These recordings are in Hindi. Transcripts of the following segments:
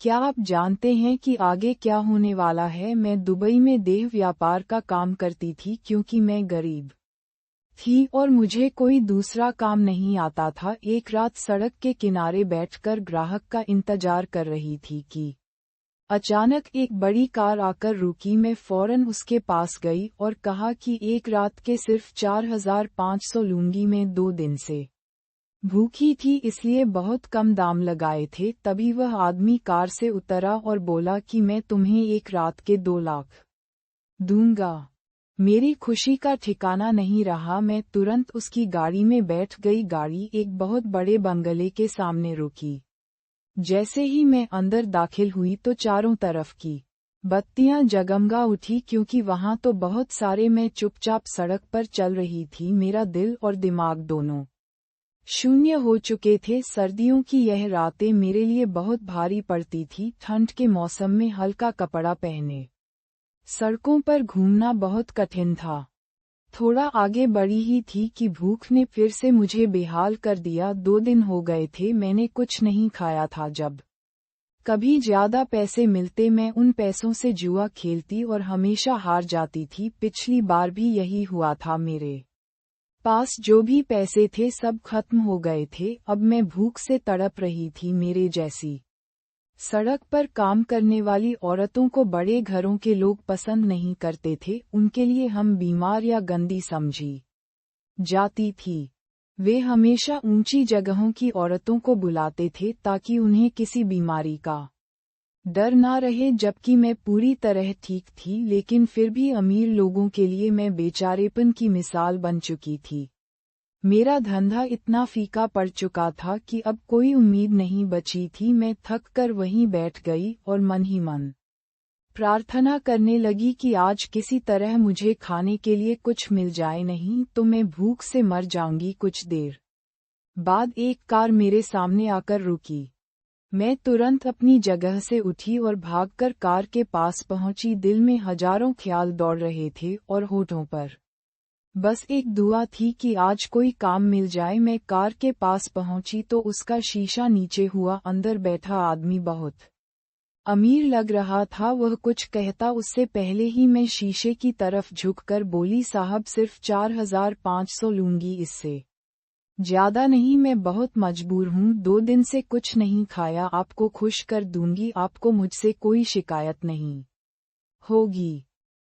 क्या आप जानते हैं कि आगे क्या होने वाला है? मैं दुबई में देह व्यापार का काम करती थी क्योंकि मैं गरीब थी और मुझे कोई दूसरा काम नहीं आता था। एक रात सड़क के किनारे बैठकर ग्राहक का इंतजार कर रही थी कि अचानक एक बड़ी कार आकर रुकी। मैं फौरन उसके पास गई और कहा कि एक रात के सिर्फ 4,500 लूंगी। मैं 2 दिन से भूखी थी इसलिए बहुत कम दाम लगाए थे। तभी वह आदमी कार से उतरा और बोला कि मैं तुम्हें एक रात के 2 लाख दूंगा। मेरी खुशी का ठिकाना नहीं रहा। मैं तुरंत उसकी गाड़ी में बैठ गई। गाड़ी एक बहुत बड़े बंगले के सामने रुकी। जैसे ही मैं अंदर दाखिल हुई तो चारों तरफ की बत्तियां जगमगा उठी क्योंकि वहां तो बहुत सारे। मैं चुपचाप सड़क पर चल रही थी। मेरा दिल और दिमाग दोनों शून्य हो चुके थे। सर्दियों की यह रातें मेरे लिए बहुत भारी पड़ती थी। ठंड के मौसम में हल्का कपड़ा पहने सड़कों पर घूमना बहुत कठिन था। थोड़ा आगे बढ़ी ही थी कि भूख ने फिर से मुझे बेहाल कर दिया। 2 दिन हो गए थे मैंने कुछ नहीं खाया था। जब कभी ज्यादा पैसे मिलते मैं उन पैसों से जुआ खेलती और हमेशा हार जाती थी। पिछली बार भी यही हुआ था। मेरे पास जो भी पैसे थे सब खत्म हो गए थे। अब मैं भूख से तड़प रही थी। मेरे जैसी सड़क पर काम करने वाली औरतों को बड़े घरों के लोग पसंद नहीं करते थे। उनके लिए हम बीमार या गंदी समझी जाती थी। वे हमेशा ऊंची जगहों की औरतों को बुलाते थे ताकि उन्हें किसी बीमारी का डर ना रहे। जबकि मैं पूरी तरह ठीक थी लेकिन फिर भी अमीर लोगों के लिए मैं बेचारेपन की मिसाल बन चुकी थी। मेरा धंधा इतना फीका पड़ चुका था कि अब कोई उम्मीद नहीं बची थी। मैं थक कर वहीं बैठ गई और मन ही मन प्रार्थना करने लगी कि आज किसी तरह मुझे खाने के लिए कुछ मिल जाए, नहीं तो मैं भूख से मर जाऊंगी। कुछ देर बाद एक कार मेरे सामने आकर रुकी। मैं तुरंत अपनी जगह से उठी और भागकर कार के पास पहुंची। दिल में हजारों ख्याल दौड़ रहे थे और होठों पर बस एक दुआ थी कि आज कोई काम मिल जाए। मैं कार के पास पहुंची तो उसका शीशा नीचे हुआ। अंदर बैठा आदमी बहुत अमीर लग रहा था। वह कुछ कहता उससे पहले ही मैं शीशे की तरफ झुककर बोली, साहब सिर्फ 4,500 लूंगी, इससे ज्यादा नहीं। मैं बहुत मजबूर हूँ, 2 दिन से कुछ नहीं खाया। आपको खुश कर दूंगी, आपको मुझसे कोई शिकायत नहीं होगी।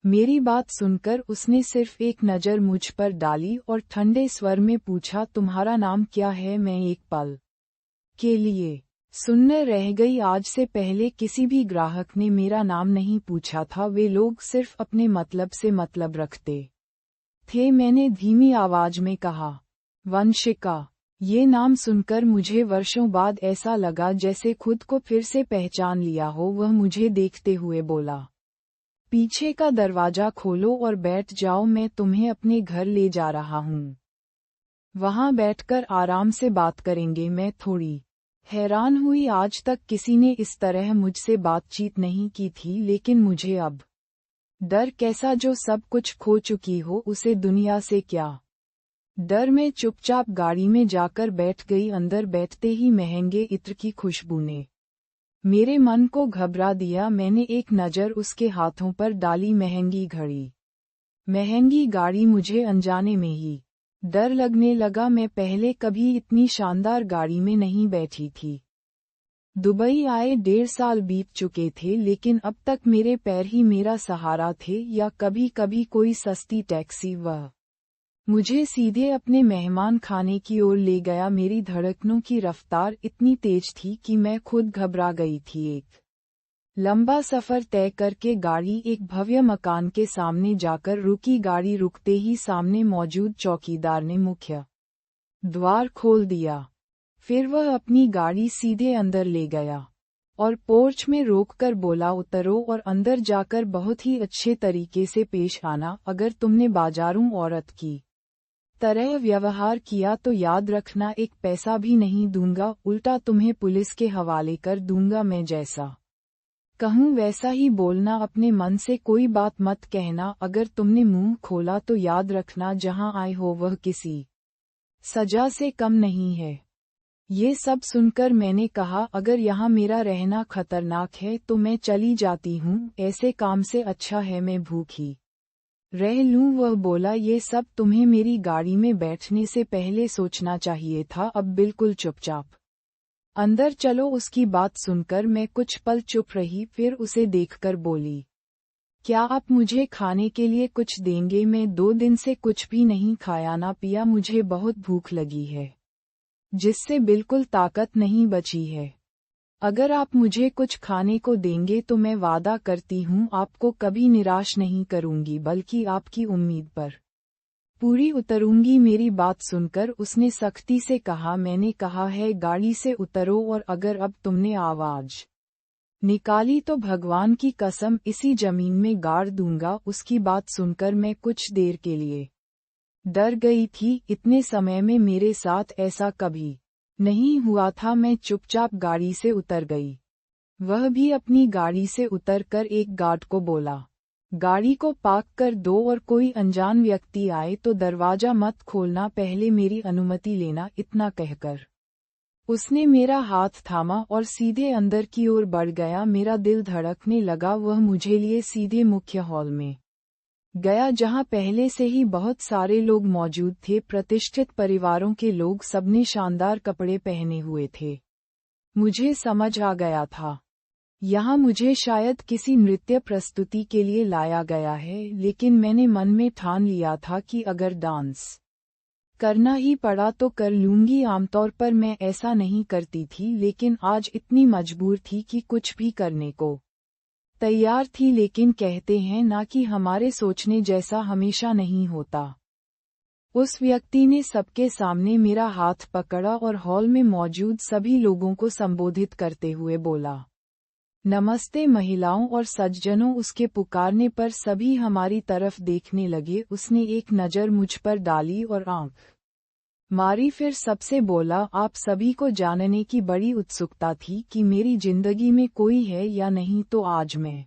मेरी बात सुनकर उसने सिर्फ एक नज़र मुझ पर डाली और ठंडे स्वर में पूछा, तुम्हारा नाम क्या है? मैं एक पल के लिए सुनने रह गई। आज से पहले किसी भी ग्राहक ने मेरा नाम नहीं पूछा था। वे लोग सिर्फ अपने मतलब से मतलब रखते थे। मैंने धीमी आवाज में कहा, वंशिका। ये नाम सुनकर मुझे वर्षों बाद ऐसा लगा जैसे खुद को फिर से पहचान लिया हो। वह मुझे देखते हुए बोला, पीछे का दरवाजा खोलो और बैठ जाओ, मैं तुम्हें अपने घर ले जा रहा हूँ। वहाँ बैठकर आराम से बात करेंगे। मैं थोड़ी हैरान हुई। आज तक किसी ने इस तरह मुझसे बातचीत नहीं की थी, लेकिन मुझे अब डर कैसा? जो सब कुछ खो चुकी हो उसे दुनिया से क्या डर? मैं चुपचाप गाड़ी में जाकर बैठ गई। अंदर बैठते ही महंगे इत्र की खुशबू ने मेरे मन को घबरा दिया। मैंने एक नज़र उसके हाथों पर डाली। महंगी घड़ी, महंगी गाड़ी। मुझे अनजाने में ही डर लगने लगा। मैं पहले कभी इतनी शानदार गाड़ी में नहीं बैठी थी। दुबई आए 1.5 साल बीत चुके थे, लेकिन अब तक मेरे पैर ही मेरा सहारा थे, या कभी कभी कोई सस्ती टैक्सी। वह मुझे सीधे अपने मेहमान खाने की ओर ले गया। मेरी धड़कनों की रफ्तार इतनी तेज थी कि मैं खुद घबरा गई थी। एक लंबा सफर तय करके गाड़ी एक भव्य मकान के सामने जाकर रुकी। गाड़ी रुकते ही सामने मौजूद चौकीदार ने मुख्य द्वार खोल दिया। फिर वह अपनी गाड़ी सीधे अंदर ले गया और पोर्च में रोककर बोला, उतरो और अंदर जाकर बहुत ही अच्छे तरीके से पेश आना। अगर तुमने बाजारू औरत की तरह व्यवहार किया तो याद रखना, एक पैसा भी नहीं दूंगा, उल्टा तुम्हें पुलिस के हवाले कर दूंगा। मैं जैसा कहूँ वैसा ही बोलना। अपने मन से कोई बात मत कहना। अगर तुमने मुंह खोला तो याद रखना, जहां आए हो वह किसी सजा से कम नहीं है। ये सब सुनकर मैंने कहा, अगर यहाँ मेरा रहना खतरनाक है तो मैं चली जाती हूँ, ऐसे काम से अच्छा है मैं भूखी रह लूं। वह बोला, ये सब तुम्हें मेरी गाड़ी में बैठने से पहले सोचना चाहिए था, अब बिल्कुल चुपचाप अंदर चलो। उसकी बात सुनकर मैं कुछ पल चुप रही, फिर उसे देखकर बोली, क्या आप मुझे खाने के लिए कुछ देंगे? मैं 2 दिन से कुछ भी नहीं खाया ना पिया, मुझे बहुत भूख लगी है, जिससे बिल्कुल ताकत नहीं बची है। अगर आप मुझे कुछ खाने को देंगे तो मैं वादा करती हूँ आपको कभी निराश नहीं करूँगी, बल्कि आपकी उम्मीद पर पूरी उतरूंगी। मेरी बात सुनकर उसने सख्ती से कहा, मैंने कहा है गाड़ी से उतरो, और अगर अब तुमने आवाज निकाली तो भगवान की कसम इसी जमीन में गाड़ दूंगा। उसकी बात सुनकर मैं कुछ देर के लिए डर गई थी, इतने समय में मेरे साथ ऐसा कभी नहीं हुआ था। मैं चुपचाप गाड़ी से उतर गई। वह भी अपनी गाड़ी से उतरकर एक गार्ड को बोला, गाड़ी को पार्क कर दो और कोई अनजान व्यक्ति आए तो दरवाजा मत खोलना, पहले मेरी अनुमति लेना। इतना कहकर उसने मेरा हाथ थामा और सीधे अंदर की ओर बढ़ गया। मेरा दिल धड़कने लगा। वह मुझे लिए सीधे मुख्य हॉल में गया, जहां पहले से ही बहुत सारे लोग मौजूद थे। प्रतिष्ठित परिवारों के लोग, सबने शानदार कपड़े पहने हुए थे। मुझे समझ आ गया था, यहाँ मुझे शायद किसी नृत्य प्रस्तुति के लिए लाया गया है, लेकिन मैंने मन में ठान लिया था कि अगर डांस करना ही पड़ा तो कर लूंगी। आमतौर पर मैं ऐसा नहीं करती थी, लेकिन आज इतनी मजबूर थी कि कुछ भी करने को तैयार थी। लेकिन कहते हैं ना कि हमारे सोचने जैसा हमेशा नहीं होता। उस व्यक्ति ने सबके सामने मेरा हाथ पकड़ा और हॉल में मौजूद सभी लोगों को संबोधित करते हुए बोला, नमस्ते महिलाओं और सज्जनों। उसके पुकारने पर सभी हमारी तरफ देखने लगे। उसने एक नज़र मुझ पर डाली और आंख मारी, फिर सबसे बोला, आप सभी को जानने की बड़ी उत्सुकता थी कि मेरी जिंदगी में कोई है या नहीं, तो आज मैं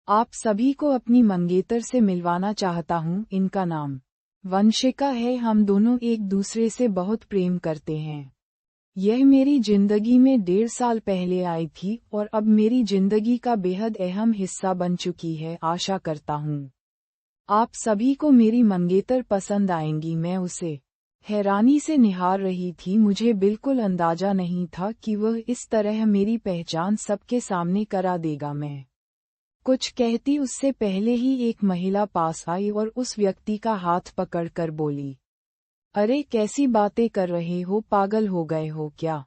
आप सभी को अपनी मंगेतर से मिलवाना चाहता हूँ। इनका नाम वंशिका है। हम दोनों एक दूसरे से बहुत प्रेम करते हैं। यह मेरी जिंदगी में 1.5 साल पहले आई थी और अब मेरी जिंदगी का बेहद अहम हिस्सा बन चुकी है। आशा करता हूँ आप सभी को मेरी मंगेतर पसंद आएंगी। मैं उसे हैरानी से निहार रही थी। मुझे बिल्कुल अंदाजा नहीं था कि वह इस तरह मेरी पहचान सबके सामने करा देगा। मैं कुछ कहती उससे पहले ही एक महिला पास आई और उस व्यक्ति का हाथ पकड़कर बोली, अरे कैसी बातें कर रहे हो, पागल हो गए हो क्या?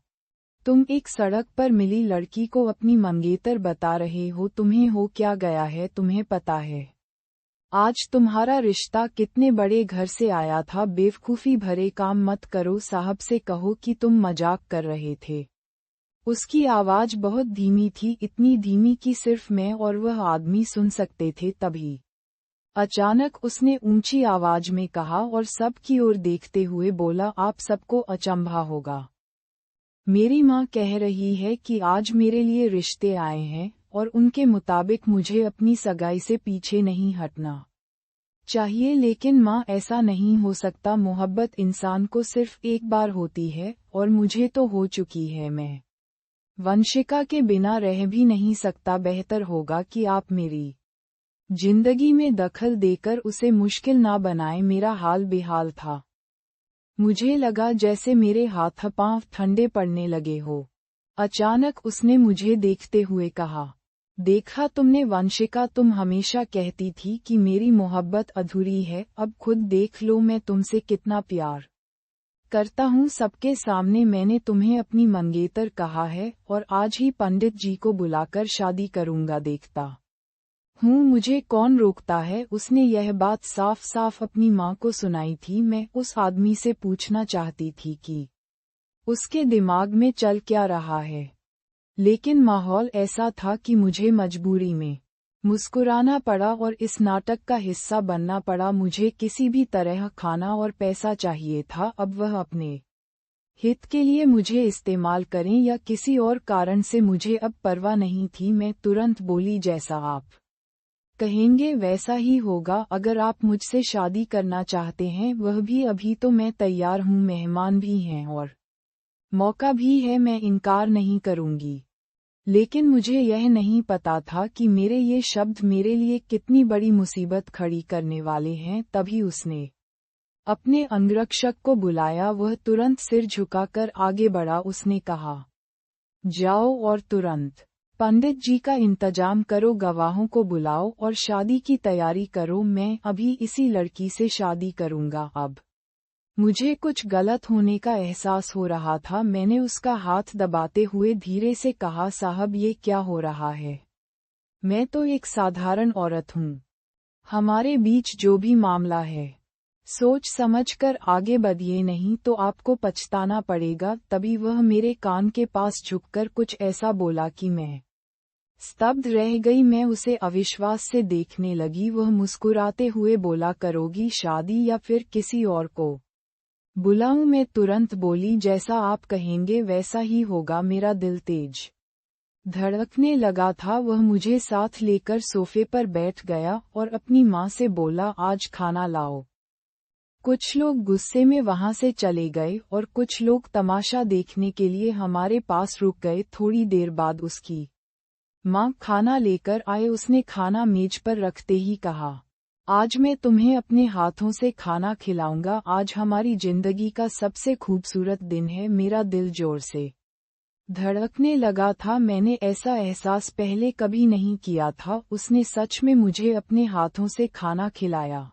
तुम एक सड़क पर मिली लड़की को अपनी मंगेतर बता रहे हो? तुम्हें हो क्या गया है? तुम्हें पता है आज तुम्हारा रिश्ता कितने बड़े घर से आया था? बेवकूफ़ी भरे काम मत करो। साहब से कहो कि तुम मजाक कर रहे थे। उसकी आवाज़ बहुत धीमी थी, इतनी धीमी कि सिर्फ मैं और वह आदमी सुन सकते थे। तभी अचानक उसने ऊंची आवाज में कहा और सब की ओर देखते हुए बोला, आप सबको अचंभा होगा, मेरी माँ कह रही है कि आज मेरे लिए रिश्ते आए हैं और उनके मुताबिक मुझे अपनी सगाई से पीछे नहीं हटना चाहिए। लेकिन माँ, ऐसा नहीं हो सकता। मोहब्बत इंसान को सिर्फ एक बार होती है और मुझे तो हो चुकी है। मैं वंशिका के बिना रह भी नहीं सकता। बेहतर होगा कि आप मेरी जिंदगी में दखल देकर उसे मुश्किल ना बनाएं। मेरा हाल बेहाल था। मुझे लगा जैसे मेरे हाथ पांव ठंडे पड़ने लगे हो। अचानक उसने मुझे देखते हुए कहा, देखा तुमने वंशिका, तुम हमेशा कहती थी कि मेरी मोहब्बत अधूरी है। अब खुद देख लो मैं तुमसे कितना प्यार करता हूँ। सबके सामने मैंने तुम्हें अपनी मंगेतर कहा है और आज ही पंडित जी को बुलाकर शादी करूँगा। देखता हूँ मुझे कौन रोकता है। उसने यह बात साफ साफ अपनी माँ को सुनाई थी। मैं उस आदमी से पूछना चाहती थी कि उसके दिमाग में चल क्या रहा है, लेकिन माहौल ऐसा था कि मुझे मजबूरी में मुस्कुराना पड़ा और इस नाटक का हिस्सा बनना पड़ा। मुझे किसी भी तरह खाना और पैसा चाहिए था। अब वह अपने हित के लिए मुझे इस्तेमाल करें या किसी और कारण से, मुझे अब परवाह नहीं थी। मैं तुरंत बोली, जैसा आप कहेंगे वैसा ही होगा। अगर आप मुझसे शादी करना चाहते हैं, वह भी अभी, तो मैं तैयार हूँ। मेहमान भी हैं और मौका भी है, मैं इनकार नहीं करूंगी। लेकिन मुझे यह नहीं पता था कि मेरे ये शब्द मेरे लिए कितनी बड़ी मुसीबत खड़ी करने वाले हैं। तभी उसने अपने अंगरक्षक को बुलाया। वह तुरंत सिर झुकाकर आगे बढ़ा। उसने कहा, जाओ और तुरंत पंडित जी का इंतजाम करो, गवाहों को बुलाओ और शादी की तैयारी करो। मैं अभी इसी लड़की से शादी करूंगा। अब मुझे कुछ गलत होने का एहसास हो रहा था। मैंने उसका हाथ दबाते हुए धीरे से कहा, साहब ये क्या हो रहा है? मैं तो एक साधारण औरत हूँ। हमारे बीच जो भी मामला है, सोच समझकर आगे बढ़िए, नहीं तो आपको पछताना पड़ेगा। तभी वह मेरे कान के पास झुककर कुछ ऐसा बोला कि मैं स्तब्ध रह गई। मैं उसे अविश्वास से देखने लगी। वह मुस्कुराते हुए बोला, करोगी शादी या फिर किसी और को बुलाऊं? मैं तुरंत बोली, जैसा आप कहेंगे वैसा ही होगा। मेरा दिल तेज धड़कने लगा था। वह मुझे साथ लेकर सोफे पर बैठ गया और अपनी माँ से बोला, आज खाना लाओ। कुछ लोग गुस्से में वहां से चले गए और कुछ लोग तमाशा देखने के लिए हमारे पास रुक गए। थोड़ी देर बाद उसकी माँ खाना लेकर आए। उसने खाना मेज पर रखते ही कहा, आज मैं तुम्हें अपने हाथों से खाना खिलाऊंगा। आज हमारी जिंदगी का सबसे खूबसूरत दिन है। मेरा दिल जोर से धड़कने लगा था। मैंने ऐसा एहसास पहले कभी नहीं किया था। उसने सच में मुझे अपने हाथों से खाना खिलाया।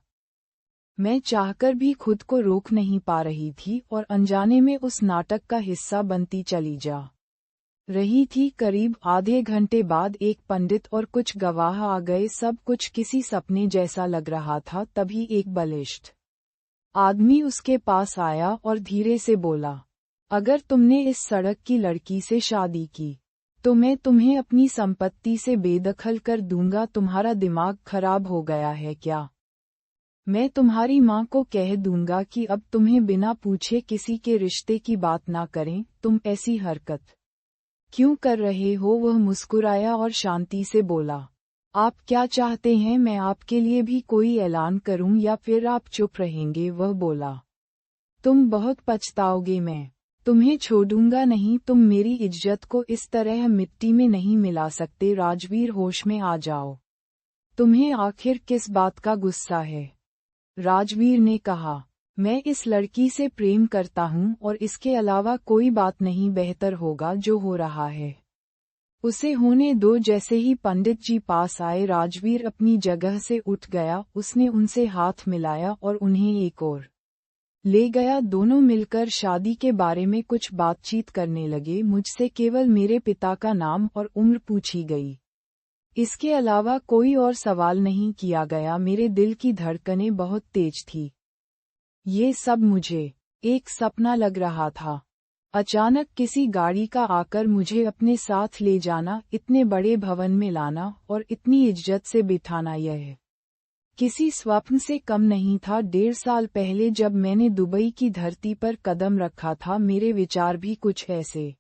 मैं चाहकर भी खुद को रोक नहीं पा रही थी और अनजाने में उस नाटक का हिस्सा बनती चली जा रही थी। करीब आधे घंटे बाद एक पंडित और कुछ गवाह आ गए। सब कुछ किसी सपने जैसा लग रहा था। तभी एक बलिष्ठ आदमी उसके पास आया और धीरे से बोला, अगर तुमने इस सड़क की लड़की से शादी की तो मैं तुम्हें अपनी संपत्ति से बेदखल कर दूंगा। तुम्हारा दिमाग खराब हो गया है क्या? मैं तुम्हारी माँ को कह दूंगा कि अब तुम्हें बिना पूछे किसी के रिश्ते की बात ना करें। तुम ऐसी हरकत क्यों कर रहे हो? वह मुस्कुराया और शांति से बोला, आप क्या चाहते हैं, मैं आपके लिए भी कोई ऐलान करूं या फिर आप चुप रहेंगे? वह बोला, तुम बहुत पछताओगे, मैं तुम्हें छोड़ूंगा नहीं। तुम मेरी इज्जत को इस तरह मिट्टी में नहीं मिला सकते। राजवीर, होश में आ जाओ। तुम्हें आखिर किस बात का गुस्सा है? राजवीर ने कहा, मैं इस लड़की से प्रेम करता हूँ और इसके अलावा कोई बात नहीं। बेहतर होगा जो हो रहा है उसे होने दो। जैसे ही पंडित जी पास आए, राजवीर अपनी जगह से उठ गया। उसने उनसे हाथ मिलाया और उन्हें एक और ले गया। दोनों मिलकर शादी के बारे में कुछ बातचीत करने लगे। मुझसे केवल मेरे पिता का नाम और उम्र पूछी गई। इसके अलावा कोई और सवाल नहीं किया गया। मेरे दिल की धड़कनें बहुत तेज थी। ये सब मुझे एक सपना लग रहा था। अचानक किसी गाड़ी का आकर मुझे अपने साथ ले जाना, इतने बड़े भवन में लाना और इतनी इज्जत से बिठाना, यह किसी स्वप्न से कम नहीं था। 1.5 साल पहले जब मैंने दुबई की धरती पर कदम रखा था, मेरे विचार भी कुछ ऐसे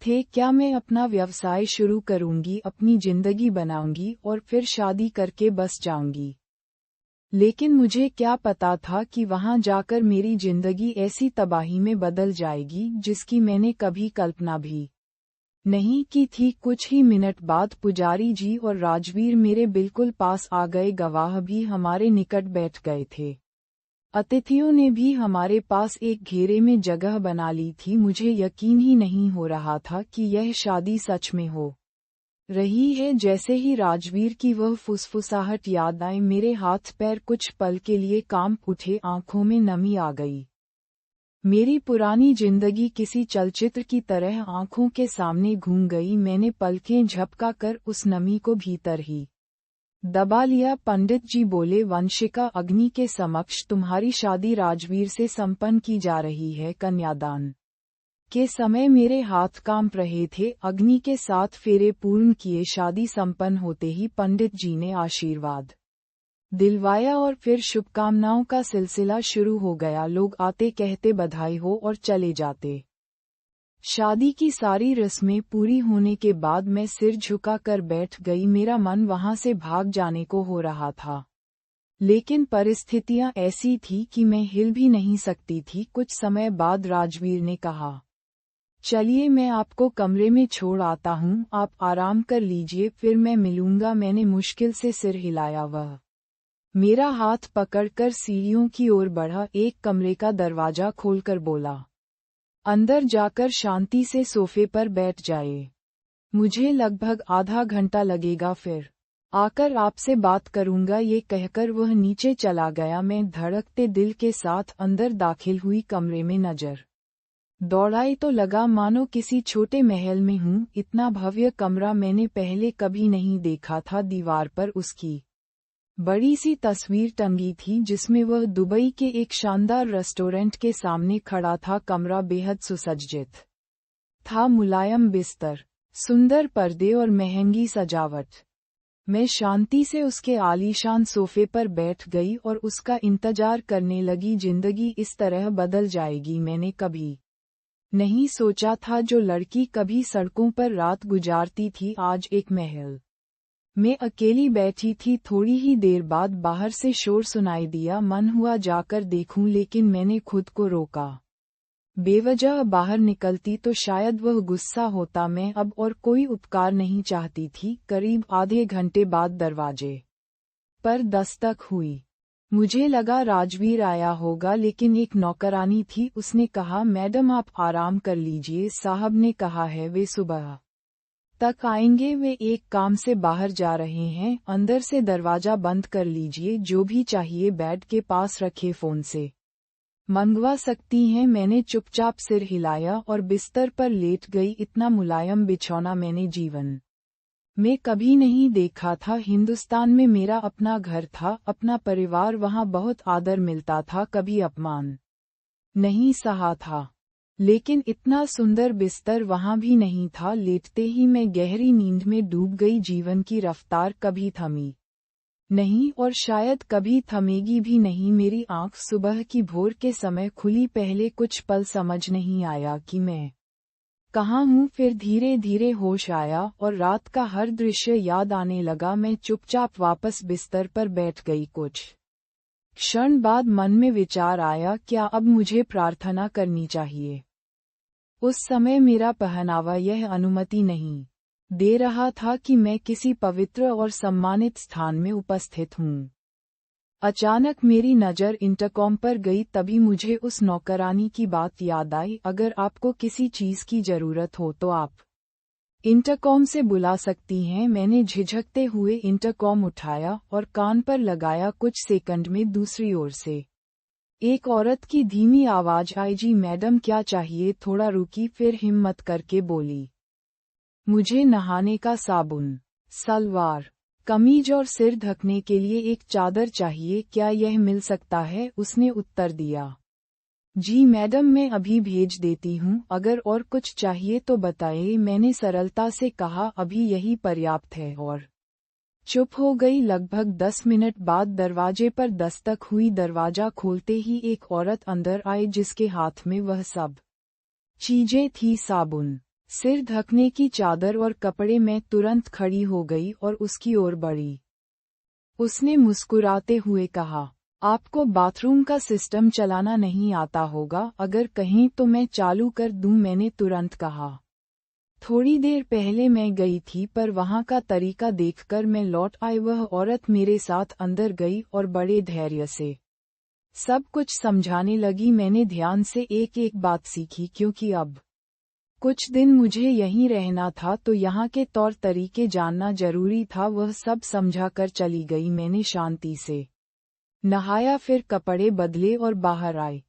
थे। क्या मैं अपना व्यवसाय शुरू करूंगी, अपनी जिंदगी बनाऊंगी और फिर शादी करके बस जाऊंगी? लेकिन मुझे क्या पता था कि वहां जाकर मेरी जिंदगी ऐसी तबाही में बदल जाएगी जिसकी मैंने कभी कल्पना भी नहीं की थी। कुछ ही मिनट बाद पुजारी जी और राजवीर मेरे बिल्कुल पास आ गए। गवाह भी हमारे निकट बैठ गए थे। अतिथियों ने भी हमारे पास एक घेरे में जगह बना ली थी। मुझे यकीन ही नहीं हो रहा था कि यह शादी सच में हो रही है। जैसे ही राजवीर की वह फुसफुसाहट याद आई, मेरे हाथ पैर कुछ पल के लिए कांप उठे। आंखों में नमी आ गई। मेरी पुरानी जिंदगी किसी चलचित्र की तरह आंखों के सामने घूम गई। मैंने पलकें झपकाकर उस नमी को भीतर ही दबा लिया। पंडित जी बोले, वंशिका, अग्नि के समक्ष तुम्हारी शादी राजवीर से संपन्न की जा रही है। कन्यादान के समय मेरे हाथ कांप रहे थे। अग्नि के 7 फेरे पूर्ण किए। शादी संपन्न होते ही पंडित जी ने आशीर्वाद दिलवाया और फिर शुभकामनाओं का सिलसिला शुरू हो गया। लोग आते, कहते बधाई हो और चले जाते। शादी की सारी रस्में पूरी होने के बाद मैं सिर झुकाकर बैठ गई। मेरा मन वहां से भाग जाने को हो रहा था, लेकिन परिस्थितियां ऐसी थी कि मैं हिल भी नहीं सकती थी। कुछ समय बाद राजवीर ने कहा, चलिए मैं आपको कमरे में छोड़ आता हूँ, आप आराम कर लीजिए, फिर मैं मिलूंगा। मैंने मुश्किल से सिर हिलाया। वह मेरा हाथ पकड़कर सीढ़ियों की ओर बढ़ा, एक कमरे का दरवाजा खोलकर बोला, अंदर जाकर शांति से सोफे पर बैठ जाए। मुझे लगभग आधा घंटा लगेगा, फिर आकर आपसे बात करूंगा। ये कहकर वह नीचे चला गया। मैं धड़कते दिल के साथ अंदर दाखिल हुई। कमरे में नजर दौड़ाई तो लगा मानो किसी छोटे महल में हूँ। इतना भव्य कमरा मैंने पहले कभी नहीं देखा था। दीवार पर उसकी बड़ी सी तस्वीर टंगी थी जिसमें वह दुबई के एक शानदार रेस्टोरेंट के सामने खड़ा था। कमरा बेहद सुसज्जित था, मुलायम बिस्तर, सुंदर पर्दे और महंगी सजावट। मैं शांति से उसके आलीशान सोफे पर बैठ गई और उसका इंतजार करने लगी। जिंदगी इस तरह बदल जाएगी, मैंने कभी नहीं सोचा था। जो लड़की कभी सड़कों पर रात गुजारती थी, आज एक महल में अकेली बैठी थी। थोड़ी ही देर बाद बाहर से शोर सुनाई दिया। मन हुआ जाकर देखूं, लेकिन मैंने खुद को रोका। बेवजह बाहर निकलती तो शायद वह गुस्सा होता। मैं अब और कोई उपकार नहीं चाहती थी। करीब आधे घंटे बाद दरवाजे पर दस्तक हुई। मुझे लगा राजवीर आया होगा, लेकिन एक नौकरानी थी। उसने कहा, मैडम आप आराम कर लीजिए, साहब ने कहा है वे सुबह तक आएंगे। वे एक काम से बाहर जा रहे हैं। अंदर से दरवाजा बंद कर लीजिए, जो भी चाहिए बेड के पास रखे फोन से मंगवा सकती हैं। मैंने चुपचाप सिर हिलाया और बिस्तर पर लेट गई। इतना मुलायम बिछौना मैंने जीवन में कभी नहीं देखा था। हिंदुस्तान में मेरा अपना घर था, अपना परिवार, वहाँ बहुत आदर मिलता था, कभी अपमान नहीं सहा था। लेकिन इतना सुंदर बिस्तर वहाँ भी नहीं था। लेटते ही मैं गहरी नींद में डूब गई। जीवन की रफ्तार कभी थमी नहीं और शायद कभी थमेगी भी नहीं। मेरी आंख सुबह की भोर के समय खुली। पहले कुछ पल समझ नहीं आया कि मैं कहाँ हूँ। फिर धीरे धीरे होश आया और रात का हर दृश्य याद आने लगा। मैं चुपचाप वापस बिस्तर पर बैठ गई। कुछ क्षण बाद मन में विचार आया, क्या अब मुझे प्रार्थना करनी चाहिए? उस समय मेरा पहनावा यह अनुमति नहीं दे रहा था कि मैं किसी पवित्र और सम्मानित स्थान में उपस्थित हूँ। अचानक मेरी नज़र इंटरकॉम पर गई। तभी मुझे उस नौकरानी की बात याद आई, अगर आपको किसी चीज़ की ज़रूरत हो तो आप इंटरकॉम से बुला सकती हैं। मैंने झिझकते हुए इंटरकॉम उठाया और कान पर लगाया। कुछ सेकंड में दूसरी ओर से एक औरत की धीमी आवाज आई, जी मैडम क्या चाहिए? थोड़ा रुकी, फिर हिम्मत करके बोली, मुझे नहाने का साबुन, सलवार कमीज और सिर ढकने के लिए एक चादर चाहिए, क्या यह मिल सकता है? उसने उत्तर दिया, जी मैडम मैं अभी भेज देती हूँ, अगर और कुछ चाहिए तो बताइए। मैंने सरलता से कहा, अभी यही पर्याप्त है, और चुप हो गई। लगभग 10 मिनट बाद दरवाजे पर दस्तक हुई। दरवाजा खोलते ही एक औरत अंदर आई जिसके हाथ में वह सब चीजें थी, साबुन, सिर ढकने की चादर और कपड़े। मैं तुरंत खड़ी हो गई और उसकी ओर बढ़ी। उसने मुस्कुराते हुए कहा, आपको बाथरूम का सिस्टम चलाना नहीं आता होगा, अगर कहीं तो मैं चालू कर दूं। मैंने तुरंत कहा, थोड़ी देर पहले मैं गई थी, पर वहाँ का तरीका देखकर मैं लौट आई। वह औरत मेरे साथ अंदर गई और बड़े धैर्य से सब कुछ समझाने लगी। मैंने ध्यान से एक एक बात सीखी, क्योंकि अब कुछ दिन मुझे यहीं रहना था तो यहाँ के तौर तरीके जानना जरूरी था। वह सब समझा कर चली गई। मैंने शांति से नहाया, फिर कपड़े बदले और बाहर आए।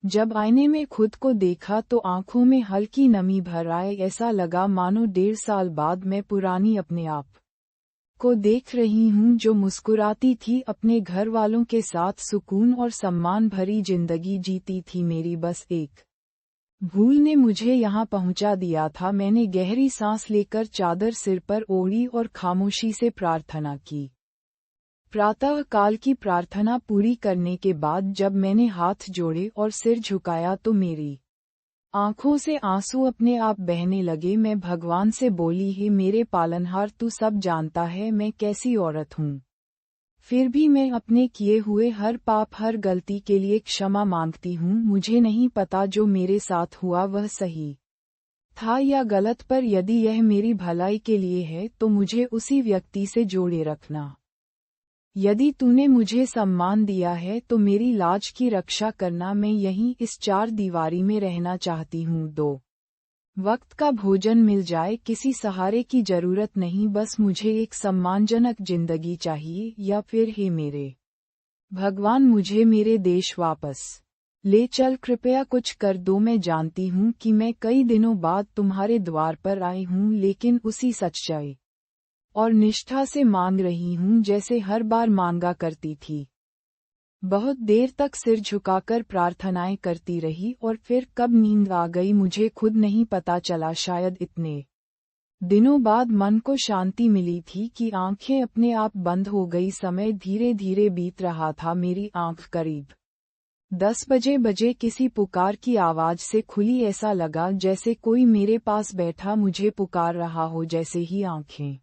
जब आईने में खुद को देखा तो आंखों में हल्की नमी भर आए। ऐसा लगा मानो 1.5 साल बाद मैं पुरानी अपने आप को देख रही हूँ, जो मुस्कुराती थी, अपने घर वालों के साथ सुकून और सम्मान भरी जिंदगी जीती थी। मेरी बस एक भूल ने मुझे यहाँ पहुँचा दिया था। मैंने गहरी सांस लेकर चादर सिर पर ओढ़ी और खामोशी से प्रार्थना की। प्रातः काल की प्रार्थना पूरी करने के बाद जब मैंने हाथ जोड़े और सिर झुकाया तो मेरी आंखों से आंसू अपने आप बहने लगे। मैं भगवान से बोली, हे मेरे पालनहार, तू सब जानता है मैं कैसी औरत हूँ। फिर भी मैं अपने किए हुए हर पाप, हर गलती के लिए क्षमा मांगती हूँ। मुझे नहीं पता जो मेरे साथ हुआ वह सही था या गलत, पर यदि यह मेरी भलाई के लिए है तो मुझे उसी व्यक्ति से जोड़े रखना। यदि तूने मुझे सम्मान दिया है तो मेरी लाज की रक्षा करना। मैं यहीं इस चार दीवारी में रहना चाहती हूँ। 2 वक्त का भोजन मिल जाए, किसी सहारे की जरूरत नहीं, बस मुझे एक सम्मानजनक जिंदगी चाहिए। या फिर हे मेरे भगवान, मुझे मेरे देश वापस ले चल, कृपया कुछ कर दो। मैं जानती हूँ कि मैं कई दिनों बाद तुम्हारे द्वार पर आई हूँ, लेकिन उसी सच्चाई और निष्ठा से मांग रही हूँ जैसे हर बार मांगा करती थी। बहुत देर तक सिर झुकाकर प्रार्थनाएं करती रही और फिर कब नींद आ गई मुझे खुद नहीं पता चला। शायद इतने दिनों बाद मन को शांति मिली थी कि आंखें अपने आप बंद हो गई। समय धीरे धीरे बीत रहा था। मेरी आंख करीब 10 बजे किसी पुकार की आवाज से खुली। ऐसा लगा जैसे कोई मेरे पास बैठा मुझे पुकार रहा हो। जैसे ही आंखें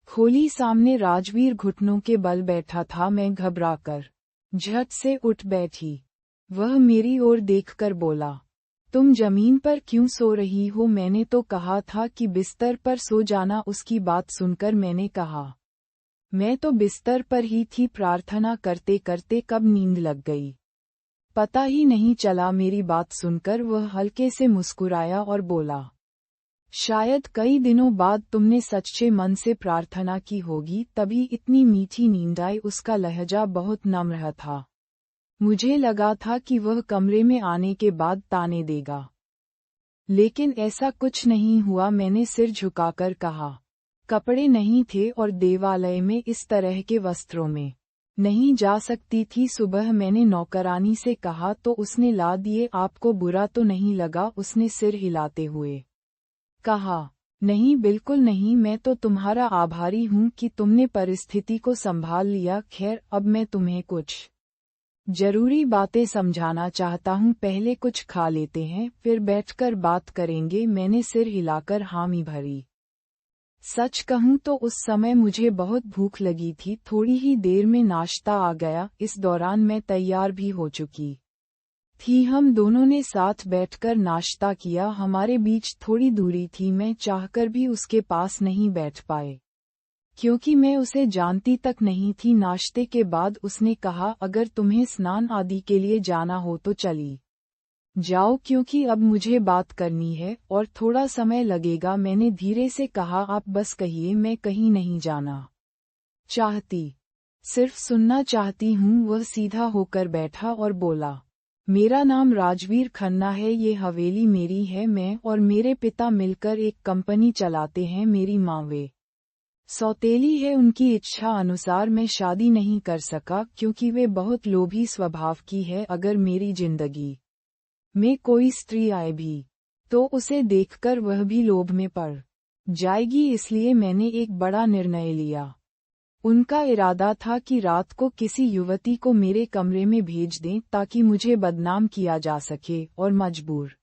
खोली, सामने राजवीर घुटनों के बल बैठा था। मैं घबराकर झट से उठ बैठी। वह मेरी ओर देखकर बोला, तुम जमीन पर क्यों सो रही हो? मैंने तो कहा था कि बिस्तर पर सो जाना। उसकी बात सुनकर मैंने कहा, मैं तो बिस्तर पर ही थी। प्रार्थना करते करते कब नींद लग गई पता ही नहीं चला। मेरी बात सुनकर वह हल्के से मुस्कुराया और बोला, शायद कई दिनों बाद तुमने सच्चे मन से प्रार्थना की होगी, तभी इतनी मीठी नींद आई। उसका लहजा बहुत नम्र था। मुझे लगा था कि वह कमरे में आने के बाद ताने देगा, लेकिन ऐसा कुछ नहीं हुआ। मैंने सिर झुकाकर कहा, कपड़े नहीं थे और देवालय में इस तरह के वस्त्रों में नहीं जा सकती थी। सुबह मैंने नौकरानी से कहा तो उसने ला दिए। आपको बुरा तो नहीं लगा? उसने सिर हिलाते हुए कहा, नहीं, बिल्कुल नहीं। मैं तो तुम्हारा आभारी हूँ कि तुमने परिस्थिति को संभाल लिया। खैर, अब मैं तुम्हें कुछ जरूरी बातें समझाना चाहता हूँ। पहले कुछ खा लेते हैं, फिर बैठकर बात करेंगे। मैंने सिर हिलाकर हामी भरी। सच कहूँ तो उस समय मुझे बहुत भूख लगी थी। थोड़ी ही देर में नाश्ता आ गया। इस दौरान मैं तैयार भी हो चुकी थी। हम दोनों ने साथ बैठकर नाश्ता किया। हमारे बीच थोड़ी दूरी थी। मैं चाहकर भी उसके पास नहीं बैठ पाए, क्योंकि मैं उसे जानती तक नहीं थी। नाश्ते के बाद उसने कहा, अगर तुम्हें स्नान आदि के लिए जाना हो तो चली जाओ, क्योंकि अब मुझे बात करनी है और थोड़ा समय लगेगा। मैंने धीरे से कहा, आप बस कहिए, मैं कहीं नहीं जाना चाहती, सिर्फ सुनना चाहती हूँ। वह सीधा होकर बैठा और बोला, मेरा नाम राजवीर खन्ना है। ये हवेली मेरी है। मैं और मेरे पिता मिलकर एक कंपनी चलाते हैं। मेरी माँ वे सौतेली है। उनकी इच्छा अनुसार मैं शादी नहीं कर सका, क्योंकि वे बहुत लोभी स्वभाव की है। अगर मेरी जिंदगी में कोई स्त्री आए भी तो उसे देखकर वह भी लोभ में पड़ जाएगी। इसलिए मैंने एक बड़ा निर्णय लिया। उनका इरादा था कि रात को किसी युवती को मेरे कमरे में भेज दें ताकि मुझे बदनाम किया जा सके और मजबूर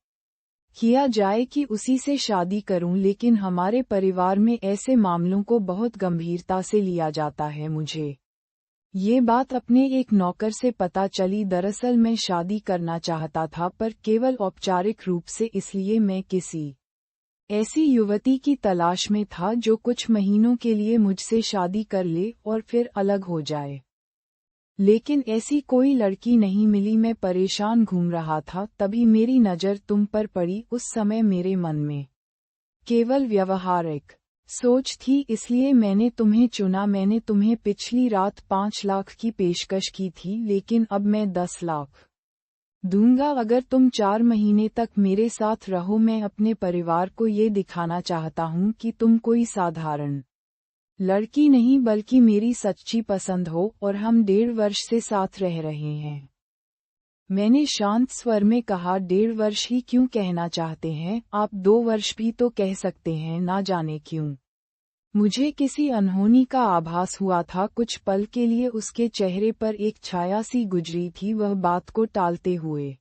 किया जाए कि उसी से शादी करूं। लेकिन हमारे परिवार में ऐसे मामलों को बहुत गंभीरता से लिया जाता है। मुझे ये बात अपने एक नौकर से पता चली। दरअसल मैं शादी करना चाहता था, पर केवल औपचारिक रूप से। इसलिए मैं किसी ऐसी युवती की तलाश में था जो कुछ महीनों के लिए मुझसे शादी कर ले और फिर अलग हो जाए। लेकिन ऐसी कोई लड़की नहीं मिली। मैं परेशान घूम रहा था, तभी मेरी नज़र तुम पर पड़ी। उस समय मेरे मन में केवल व्यवहारिक सोच थी, इसलिए मैंने तुम्हें चुना। मैंने तुम्हें पिछली रात 5 लाख की पेशकश की थी, लेकिन अब मैं 10 लाख दूंगा अगर तुम 4 महीने तक मेरे साथ रहो। मैं अपने परिवार को ये दिखाना चाहता हूँ कि तुम कोई साधारण लड़की नहीं बल्कि मेरी सच्ची पसंद हो, और हम 1.5 वर्ष से साथ रह रहे हैं। मैंने शांत स्वर में कहा, 1.5 वर्ष ही क्यों कहना चाहते हैं? आप 2 वर्ष भी तो कह सकते हैं। ना जाने क्यों मुझे किसी अनहोनी का आभास हुआ था। कुछ पल के लिए उसके चेहरे पर एक छाया सी गुजरी थी। वह बात को टालते हुए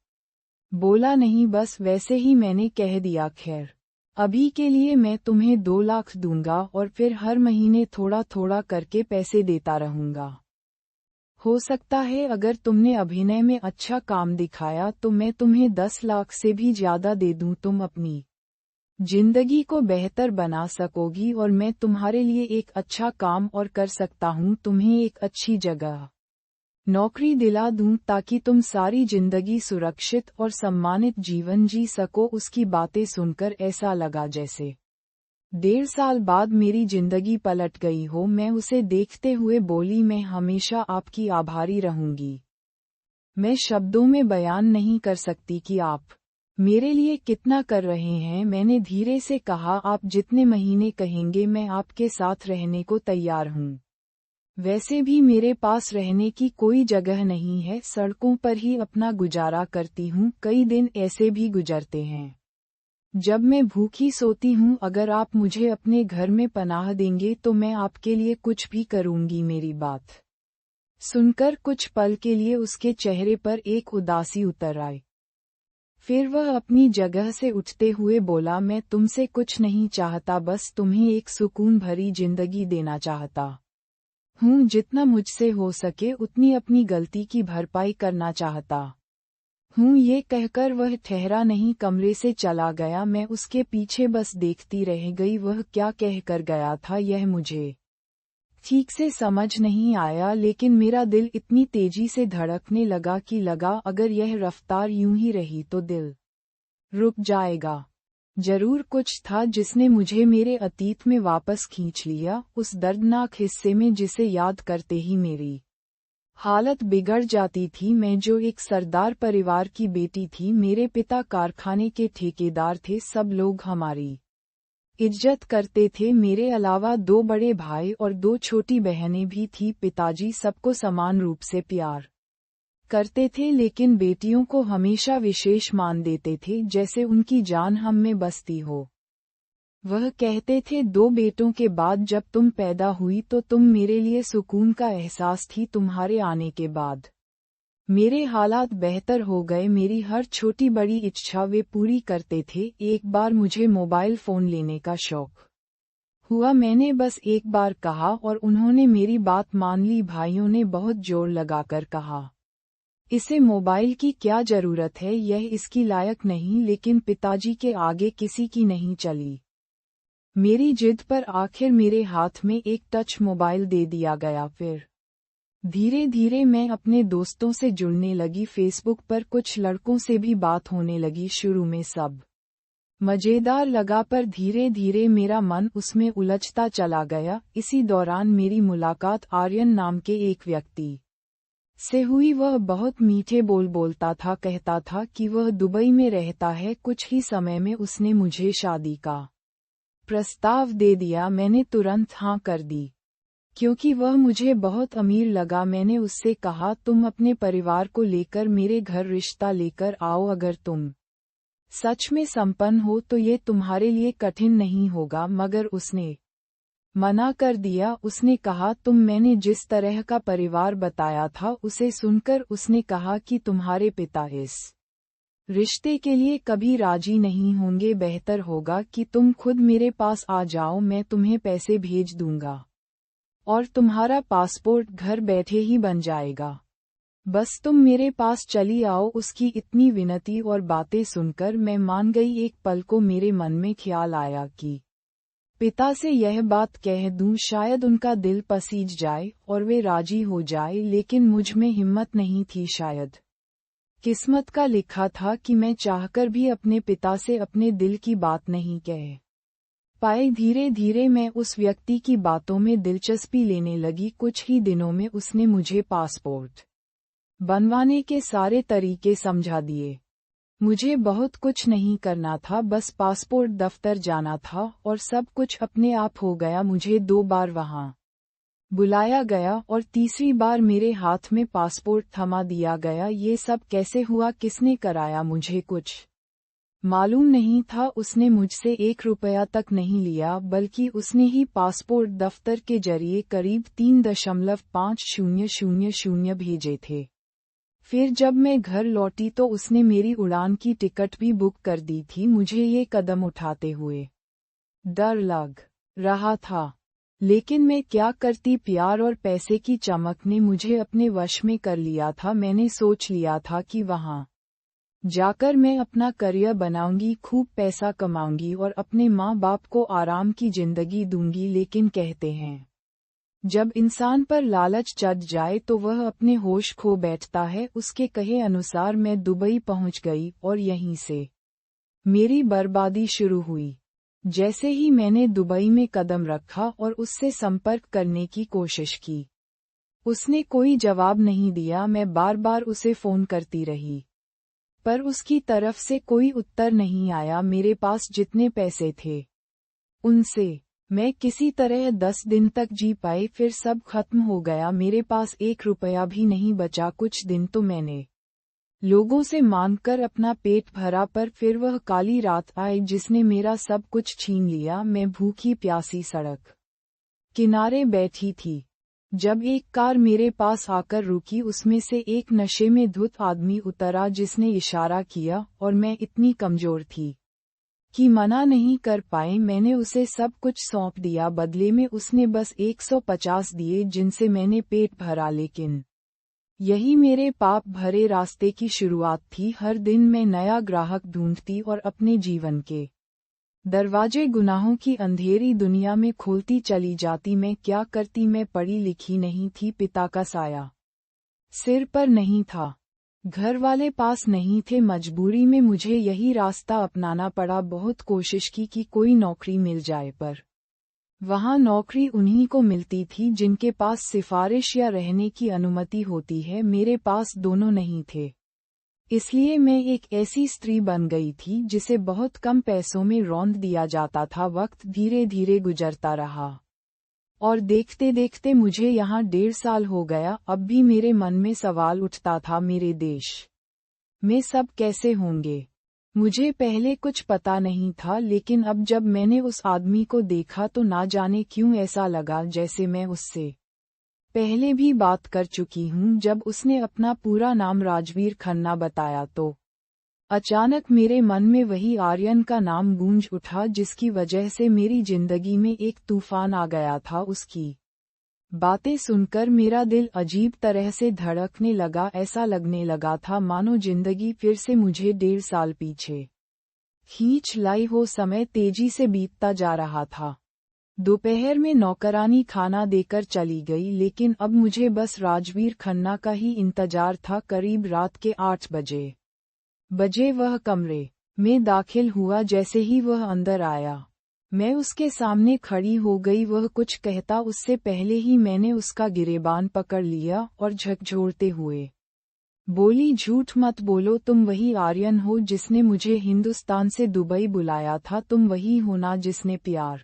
बोला, नहीं, बस वैसे ही मैंने कह दिया। खैर, अभी के लिए मैं तुम्हें 2 लाख दूंगा और फिर हर महीने थोड़ा थोड़ा करके पैसे देता रहूंगा। हो सकता है अगर तुमने अभिनय में अच्छा काम दिखाया तो मैं तुम्हें 10 लाख से भी ज्यादा दे दूं। तुम अपनी जिंदगी को बेहतर बना सकोगी और मैं तुम्हारे लिए एक अच्छा काम और कर सकता हूँ, तुम्हें एक अच्छी जगह नौकरी दिला दूं ताकि तुम सारी जिंदगी सुरक्षित और सम्मानित जीवन जी सको। उसकी बातें सुनकर ऐसा लगा जैसे 1.5 साल बाद मेरी जिंदगी पलट गई हो। मैं उसे देखते हुए बोली, मैं हमेशा आपकी आभारी रहूंगी। मैं शब्दों में बयान नहीं कर सकती कि आप मेरे लिए कितना कर रहे हैं। मैंने धीरे से कहा, आप जितने महीने कहेंगे मैं आपके साथ रहने को तैयार हूँ। वैसे भी मेरे पास रहने की कोई जगह नहीं है, सड़कों पर ही अपना गुजारा करती हूँ। कई दिन ऐसे भी गुजरते हैं जब मैं भूखी सोती हूँ। अगर आप मुझे अपने घर में पनाह देंगे तो मैं आपके लिए कुछ भी करूँगी। मेरी बात सुनकर कुछ पल के लिए उसके चेहरे पर एक उदासी उतर आई। फिर वह अपनी जगह से उठते हुए बोला, मैं तुमसे कुछ नहीं चाहता, बस तुम्हें एक सुकून भरी जिंदगी देना चाहता हूँ। जितना मुझसे हो सके उतनी अपनी गलती की भरपाई करना चाहता हूँ। ये कहकर वह ठहरा नहीं, कमरे से चला गया। मैं उसके पीछे बस देखती रह गई। वह क्या कहकर गया था यह मुझे ठीक से समझ नहीं आया, लेकिन मेरा दिल इतनी तेजी से धड़कने लगा कि लगा अगर यह रफ्तार यूं ही रही तो दिल रुक जाएगा। जरूर कुछ था जिसने मुझे मेरे अतीत में वापस खींच लिया, उस दर्दनाक हिस्से में जिसे याद करते ही मेरी हालत बिगड़ जाती थी। मैं जो एक सरदार परिवार की बेटी थी, मेरे पिता कारखाने के ठेकेदार थे, सब लोग हमारी इज्जत करते थे। मेरे अलावा 2 बड़े भाई और 2 छोटी बहनें भी थी। पिताजी सबको समान रूप से प्यार करते थे, लेकिन बेटियों को हमेशा विशेष मान देते थे, जैसे उनकी जान हम में बसती हो। वह कहते थे, 2 बेटों के बाद जब तुम पैदा हुई तो तुम मेरे लिए सुकून का एहसास थी। तुम्हारे आने के बाद मेरे हालात बेहतर हो गए। मेरी हर छोटी बड़ी इच्छा वे पूरी करते थे। एक बार मुझे मोबाइल फोन लेने का शौक हुआ। मैंने बस एक बार कहा और उन्होंने मेरी बात मान ली। भाइयों ने बहुत जोर लगाकर कहा, इसे मोबाइल की क्या जरूरत है, यह इसकी लायक नहीं। लेकिन पिताजी के आगे किसी की नहीं चली। मेरी जिद पर आखिर मेरे हाथ में एक टच मोबाइल दे दिया गया। फिर धीरे धीरे मैं अपने दोस्तों से जुड़ने लगी। फेसबुक पर कुछ लड़कों से भी बात होने लगी। शुरू में सब मजेदार लगा, पर धीरे धीरे मेरा मन उसमें उलझता चला गया। इसी दौरान मेरी मुलाकात आर्यन नाम के एक व्यक्ति से हुई। वह बहुत मीठे बोल बोलता था, कहता था कि वह दुबई में रहता है। कुछ ही समय में उसने मुझे शादी का प्रस्ताव दे दिया। मैंने तुरंत हाँ कर दी, क्योंकि वह मुझे बहुत अमीर लगा। मैंने उससे कहा, तुम अपने परिवार को लेकर मेरे घर रिश्ता लेकर आओ। अगर तुम सच में संपन्न हो तो ये तुम्हारे लिए कठिन नहीं होगा। मगर उसने मना कर दिया। उसने कहा, मैंने जिस तरह का परिवार बताया था उसे सुनकर उसने कहा कि तुम्हारे पिता इस रिश्ते के लिए कभी राजी नहीं होंगे। बेहतर होगा कि तुम खुद मेरे पास आ जाओ, मैं तुम्हें पैसे भेज दूंगा और तुम्हारा पासपोर्ट घर बैठे ही बन जाएगा। बस तुम मेरे पास चली आओ। उसकी इतनी विनती और बातें सुनकर मैं मान गई। एक पल को मेरे मन में ख्याल आया कि पिता से यह बात कह दूं, शायद उनका दिल पसीज जाए और वे राजी हो जाए। लेकिन मुझ में हिम्मत नहीं थी। शायद किस्मत का लिखा था कि मैं चाहकर भी अपने पिता से अपने दिल की बात नहीं कह पाई। धीरे धीरे मैं उस व्यक्ति की बातों में दिलचस्पी लेने लगी। कुछ ही दिनों में उसने मुझे पासपोर्ट बनवाने के सारे तरीके समझा दिए। मुझे बहुत कुछ नहीं करना था, बस पासपोर्ट दफ्तर जाना था और सब कुछ अपने आप हो गया। मुझे 2 बार वहां बुलाया गया और तीसरी बार मेरे हाथ में पासपोर्ट थमा दिया गया। ये सब कैसे हुआ, किसने कराया, मुझे कुछ मालूम नहीं था। उसने मुझसे 1 रुपया तक नहीं लिया, बल्कि उसने ही पासपोर्ट दफ्तर के जरिए करीब 3.5000 भेजे थे। फिर जब मैं घर लौटी तो उसने मेरी उड़ान की टिकट भी बुक कर दी थी। मुझे ये कदम उठाते हुए डर लग रहा था, लेकिन मैं क्या करती। प्यार और पैसे की चमक ने मुझे अपने वश में कर लिया था। मैंने सोच लिया था कि वहां जाकर मैं अपना करियर बनाऊंगी, खूब पैसा कमाऊंगी और अपने माँ बाप को आराम की जिंदगी दूंगी। लेकिन कहते हैं, जब इंसान पर लालच चढ़ जाए तो वह अपने होश खो बैठता है। उसके कहे अनुसार मैं दुबई पहुंच गई और यहीं से मेरी बर्बादी शुरू हुई। जैसे ही मैंने दुबई में कदम रखा और उससे संपर्क करने की कोशिश की, उसने कोई जवाब नहीं दिया। मैं बार बार उसे फोन करती रही, पर उसकी तरफ से कोई उत्तर नहीं आया। मेरे पास जितने पैसे थे उनसे मैं किसी तरह 10 दिन तक जी पाई, फिर सब खत्म हो गया। मेरे पास 1 रुपया भी नहीं बचा। कुछ दिन तो मैंने लोगों से मांगकर अपना पेट भरा, पर फिर वह काली रात आई जिसने मेरा सब कुछ छीन लिया। मैं भूखी प्यासी सड़क किनारे बैठी थी जब एक कार मेरे पास आकर रुकी। उसमें से एक नशे में धुत आदमी उतरा जिसने इशारा किया, और मैं इतनी कमजोर थी कि मना नहीं कर पाए। मैंने उसे सब कुछ सौंप दिया। बदले में उसने बस 150 दिए जिनसे मैंने पेट भरा। लेकिन यही मेरे पाप भरे रास्ते की शुरुआत थी। हर दिन मैं नया ग्राहक ढूंढती और अपने जीवन के दरवाजे गुनाहों की अंधेरी दुनिया में खोलती चली जाती। मैं क्या करती? मैं पढ़ी लिखी नहीं थी, पिता का साया सिर पर नहीं था, घर वाले पास नहीं थे। मजबूरी में मुझे यही रास्ता अपनाना पड़ा। बहुत कोशिश की कि कोई नौकरी मिल जाए, पर वहाँ नौकरी उन्हीं को मिलती थी जिनके पास सिफारिश या रहने की अनुमति होती है। मेरे पास दोनों नहीं थे, इसलिए मैं एक ऐसी स्त्री बन गई थी जिसे बहुत कम पैसों में रौंद दिया जाता था। वक्त धीरे धीरे गुजरता रहा और देखते देखते मुझे यहाँ 1.5 साल हो गया। अब भी मेरे मन में सवाल उठता था, मेरे देश में सब कैसे होंगे? मुझे पहले कुछ पता नहीं था, लेकिन अब जब मैंने उस आदमी को देखा तो ना जाने क्यों ऐसा लगा जैसे मैं उससे पहले भी बात कर चुकी हूँ। जब उसने अपना पूरा नाम राजवीर खन्ना बताया तो अचानक मेरे मन में वही आर्यन का नाम गूंज उठा जिसकी वजह से मेरी जिंदगी में एक तूफान आ गया था। उसकी बातें सुनकर मेरा दिल अजीब तरह से धड़कने लगा। ऐसा लगने लगा था मानो जिंदगी फिर से मुझे 1.5 साल पीछे खींच लाई हो। समय तेजी से बीतता जा रहा था। दोपहर में नौकरानी खाना देकर चली गई, लेकिन अब मुझे बस राजवीर खन्ना का ही इंतजार था। करीब रात के 8 बजे वह कमरे में दाखिल हुआ। जैसे ही वह अंदर आया, मैं उसके सामने खड़ी हो गई। वह कुछ कहता उससे पहले ही मैंने उसका गिरेबान पकड़ लिया और झकझोरते हुए बोली, झूठ मत बोलो, तुम वही आर्यन हो जिसने मुझे हिंदुस्तान से दुबई बुलाया था। तुम वही हो ना जिसने प्यार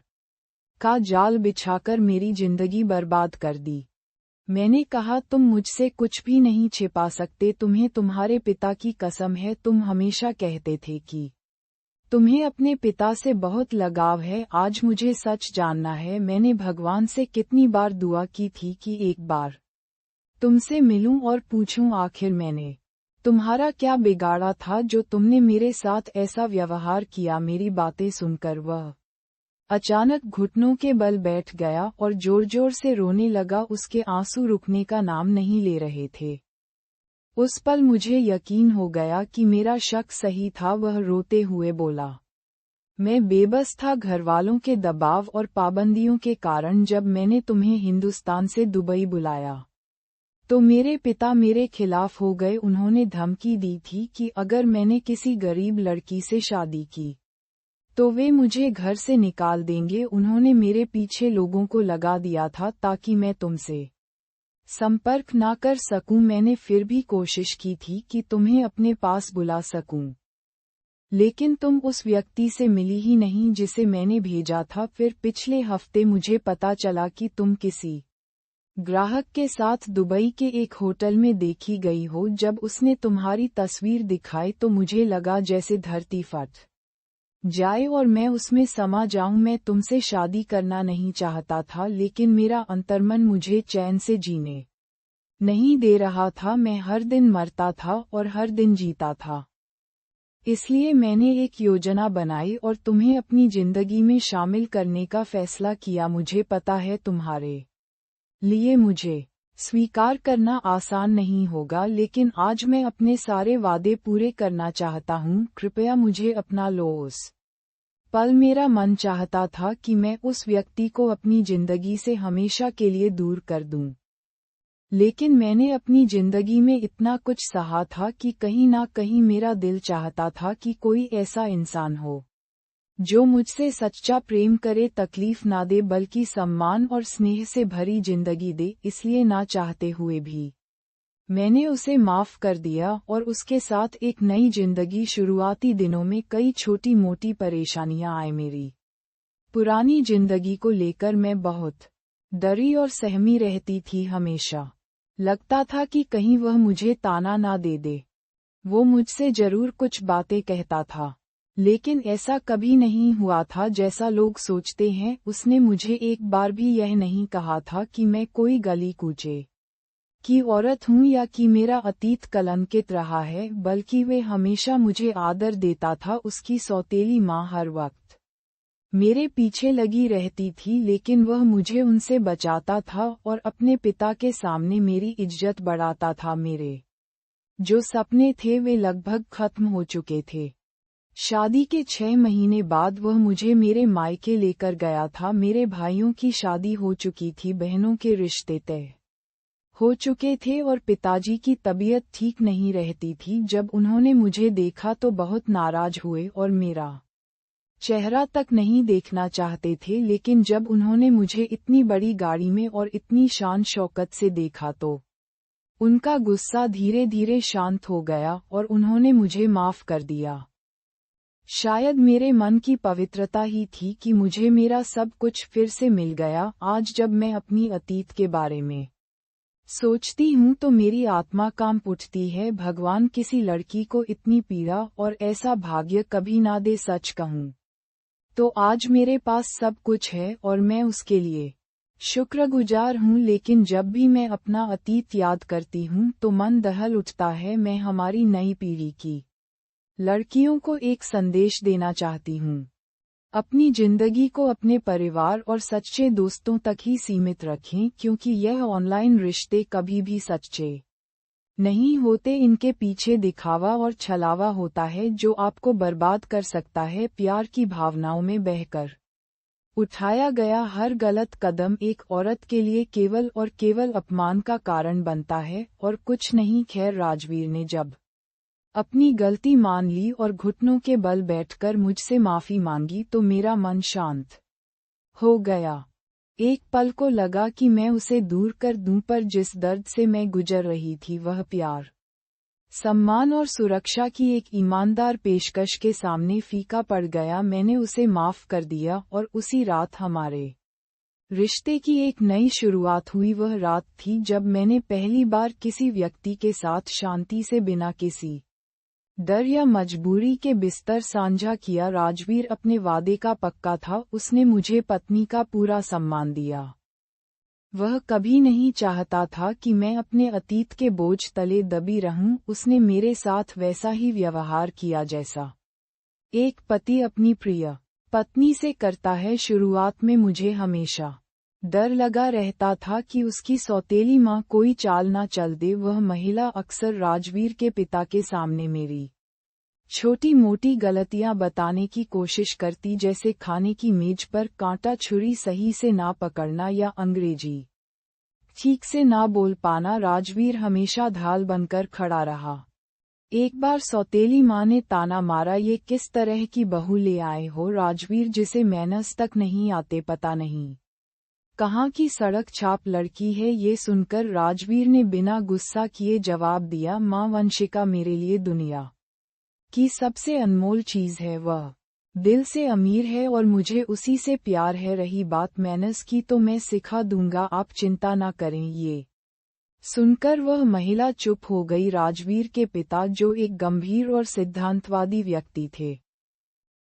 का जाल बिछाकर मेरी जिंदगी बर्बाद कर दी। मैंने कहा, तुम मुझसे कुछ भी नहीं छिपा सकते। तुम्हें तुम्हारे पिता की कसम है, तुम हमेशा कहते थे कि तुम्हें अपने पिता से बहुत लगाव है। आज मुझे सच जानना है। मैंने भगवान से कितनी बार दुआ की थी कि एक बार तुमसे मिलूं और पूछूं आखिर मैंने तुम्हारा क्या बिगाड़ा था जो तुमने मेरे साथ ऐसा व्यवहार किया। मेरी बातें सुनकर वह अचानक घुटनों के बल बैठ गया और जोर जोर से रोने लगा। उसके आंसू रुकने का नाम नहीं ले रहे थे। उस पल मुझे यकीन हो गया कि मेरा शक सही था। वह रोते हुए बोला, मैं बेबस था घरवालों के दबाव और पाबंदियों के कारण। जब मैंने तुम्हें हिंदुस्तान से दुबई बुलाया तो मेरे पिता मेरे खिलाफ हो गए। उन्होंने धमकी दी थी कि अगर मैंने किसी गरीब लड़की से शादी की तो वे मुझे घर से निकाल देंगे। उन्होंने मेरे पीछे लोगों को लगा दिया था ताकि मैं तुमसे संपर्क ना कर सकूं। मैंने फिर भी कोशिश की थी कि तुम्हें अपने पास बुला सकूं, लेकिन तुम उस व्यक्ति से मिली ही नहीं जिसे मैंने भेजा था। फिर पिछले हफ्ते मुझे पता चला कि तुम किसी ग्राहक के साथ दुबई के एक होटल में देखी गई हो। जब उसने तुम्हारी तस्वीर दिखाई तो मुझे लगा जैसे धरती फट जाए और मैं उसमें समा जाऊं। मैं तुमसे शादी करना नहीं चाहता था, लेकिन मेरा अंतर्मन मुझे चैन से जीने नहीं दे रहा था। मैं हर दिन मरता था और हर दिन जीता था। इसलिए मैंने एक योजना बनाई और तुम्हें अपनी जिंदगी में शामिल करने का फैसला किया। मुझे पता है तुम्हारे लिए मुझे स्वीकार करना आसान नहीं होगा, लेकिन आज मैं अपने सारे वादे पूरे करना चाहता हूँ। कृपया मुझे अपना लो। उस पल मेरा मन चाहता था कि मैं उस व्यक्ति को अपनी जिंदगी से हमेशा के लिए दूर कर दूं। लेकिन मैंने अपनी जिंदगी में इतना कुछ सहा था कि कहीं ना कहीं मेरा दिल चाहता था कि कोई ऐसा इंसान हो जो मुझसे सच्चा प्रेम करे, तकलीफ ना दे बल्कि सम्मान और स्नेह से भरी जिंदगी दे। इसलिए ना चाहते हुए भी मैंने उसे माफ कर दिया और उसके साथ एक नई जिंदगी। शुरुआती दिनों में कई छोटी मोटी परेशानियां आए। मेरी पुरानी जिंदगी को लेकर मैं बहुत डरी और सहमी रहती थी। हमेशा लगता था कि कहीं वह मुझे ताना ना दे दे। वो मुझसे जरूर कुछ बातें कहता था, लेकिन ऐसा कभी नहीं हुआ था जैसा लोग सोचते हैं। उसने मुझे एक बार भी यह नहीं कहा था कि मैं कोई गली कूचे की औरत हूँ या कि मेरा अतीत कलंकित रहा है, बल्कि वे हमेशा मुझे आदर देता था। उसकी सौतेली माँ हर वक्त मेरे पीछे लगी रहती थी, लेकिन वह मुझे उनसे बचाता था और अपने पिता के सामने मेरी इज्जत बढ़ाता था। मेरे जो सपने थे वे लगभग खत्म हो चुके थे। शादी के 6 महीने बाद वह मुझे मेरे मायके लेकर गया था। मेरे भाइयों की शादी हो चुकी थी, बहनों के रिश्ते तय हो चुके थे और पिताजी की तबीयत ठीक नहीं रहती थी। जब उन्होंने मुझे देखा तो बहुत नाराज हुए और मेरा चेहरा तक नहीं देखना चाहते थे। लेकिन जब उन्होंने मुझे इतनी बड़ी गाड़ी में और इतनी शान शौकत से देखा तो उनका गुस्सा धीरे धीरे शांत हो गया और उन्होंने मुझे माफ कर दिया। शायद मेरे मन की पवित्रता ही थी कि मुझे मेरा सब कुछ फिर से मिल गया। आज जब मैं अपनी अतीत के बारे में सोचती हूँ तो मेरी आत्मा कांप उठती है। भगवान किसी लड़की को इतनी पीड़ा और ऐसा भाग्य कभी ना दे। सच कहूँ तो आज मेरे पास सब कुछ है और मैं उसके लिए शुक्रगुजार हूँ। लेकिन जब भी मैं अपना अतीत याद करती हूँ तो मन दहल उठता है। मैं हमारी नई पीढ़ी की लड़कियों को एक संदेश देना चाहती हूँ। अपनी जिंदगी को अपने परिवार और सच्चे दोस्तों तक ही सीमित रखें, क्योंकि यह ऑनलाइन रिश्ते कभी भी सच्चे नहीं होते। इनके पीछे दिखावा और छलावा होता है जो आपको बर्बाद कर सकता है। प्यार की भावनाओं में बहकर उठाया गया हर गलत कदम एक औरत के लिए केवल और केवल अपमान का कारण बनता है और कुछ नहीं। खैर, राजवीर ने जब अपनी गलती मान ली और घुटनों के बल बैठकर मुझसे माफी मांगी तो मेरा मन शांत हो गया। एक पल को लगा कि मैं उसे दूर कर दूं, पर जिस दर्द से मैं गुजर रही थी वह प्यार, सम्मान और सुरक्षा की एक ईमानदार पेशकश के सामने फीका पड़ गया। मैंने उसे माफ कर दिया और उसी रात हमारे रिश्ते की एक नई शुरुआत हुई। वह रात थी जब मैंने पहली बार किसी व्यक्ति के साथ शांति से बिना किसी डर या मजबूरी के बिस्तर साझा किया। राजवीर अपने वादे का पक्का था। उसने मुझे पत्नी का पूरा सम्मान दिया। वह कभी नहीं चाहता था कि मैं अपने अतीत के बोझ तले दबी रहूं। उसने मेरे साथ वैसा ही व्यवहार किया जैसा एक पति अपनी प्रिय पत्नी से करता है। शुरुआत में मुझे हमेशा डर लगा रहता था कि उसकी सौतेली माँ कोई चाल ना चल दे। वह महिला अक्सर राजवीर के पिता के सामने मेरी छोटी मोटी गलतियां बताने की कोशिश करती, जैसे खाने की मेज पर कांटा छुरी सही से ना पकड़ना या अंग्रेजी ठीक से ना बोल पाना। राजवीर हमेशा ढाल बनकर खड़ा रहा। एक बार सौतेली माँ ने ताना मारा, ये किस तरह की बहू ले आए हो राजवीर, जिसे मैनर्स तक नहीं आते। पता नहीं कहाँ की सड़क छाप लड़की है। ये सुनकर राजवीर ने बिना गुस्सा किए जवाब दिया, माँ वंशिका मेरे लिए दुनिया की सबसे अनमोल चीज है। वह दिल से अमीर है और मुझे उसी से प्यार है। रही बात मैनर्स की तो मैं सिखा दूंगा, आप चिंता ना करें। ये सुनकर वह महिला चुप हो गई। राजवीर के पिता, जो एक गंभीर और सिद्धांतवादी व्यक्ति थे,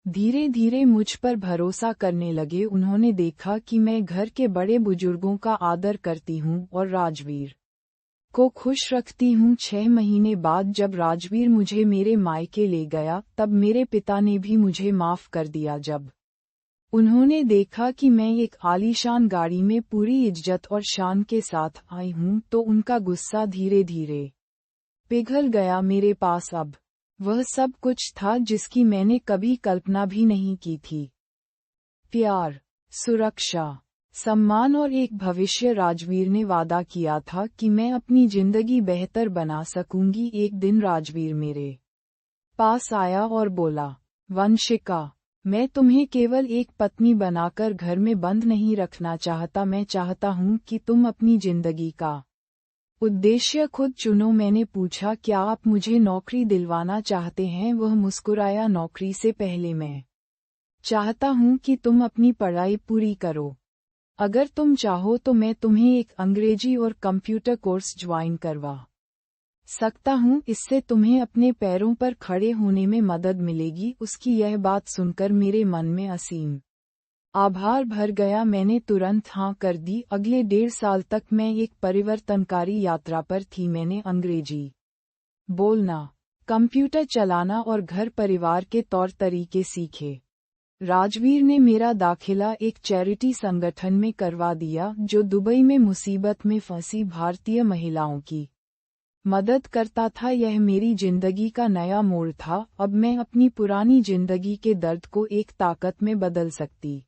धीरे धीरे मुझ पर भरोसा करने लगे। उन्होंने देखा कि मैं घर के बड़े बुजुर्गों का आदर करती हूँ और राजवीर को खुश रखती हूँ। 6 महीने बाद जब राजवीर मुझे मेरे मायके ले गया, तब मेरे पिता ने भी मुझे माफ कर दिया। जब उन्होंने देखा कि मैं एक आलीशान गाड़ी में पूरी इज्जत और शान के साथ आई हूँ तो उनका गुस्सा धीरे धीरे पिघल गया। मेरे पास अब वह सब कुछ था जिसकी मैंने कभी कल्पना भी नहीं की थी। प्यार, सुरक्षा, सम्मान और एक भविष्य। राजवीर ने वादा किया था कि मैं अपनी जिंदगी बेहतर बना सकूंगी। एक दिन राजवीर मेरे पास आया और बोला, वंशिका, मैं तुम्हें केवल एक पत्नी बनाकर घर में बंद नहीं रखना चाहता, मैं चाहता हूँ कि तुम अपनी जिंदगी का उद्देश्य खुद चुनो। मैंने पूछा, क्या आप मुझे नौकरी दिलवाना चाहते हैं? वह मुस्कुराया, नौकरी से पहले मैं चाहता हूँ कि तुम अपनी पढ़ाई पूरी करो। अगर तुम चाहो तो मैं तुम्हें एक अंग्रेजी और कंप्यूटर कोर्स ज्वाइन करवा सकता हूँ, इससे तुम्हें अपने पैरों पर खड़े होने में मदद मिलेगी। उसकी यह बात सुनकर मेरे मन में असीम आभार भर गया। मैंने तुरंत हाँ कर दी। अगले 1.5 साल तक मैं एक परिवर्तनकारी यात्रा पर थी। मैंने अंग्रेजी बोलना, कंप्यूटर चलाना और घर परिवार के तौर तरीके सीखे। राजवीर ने मेरा दाखिला एक चैरिटी संगठन में करवा दिया जो दुबई में मुसीबत में फंसी भारतीय महिलाओं की मदद करता था। यह मेरी जिंदगी का नया मोड़ था। अब मैं अपनी पुरानी जिंदगी के दर्द को एक ताकत में बदल सकती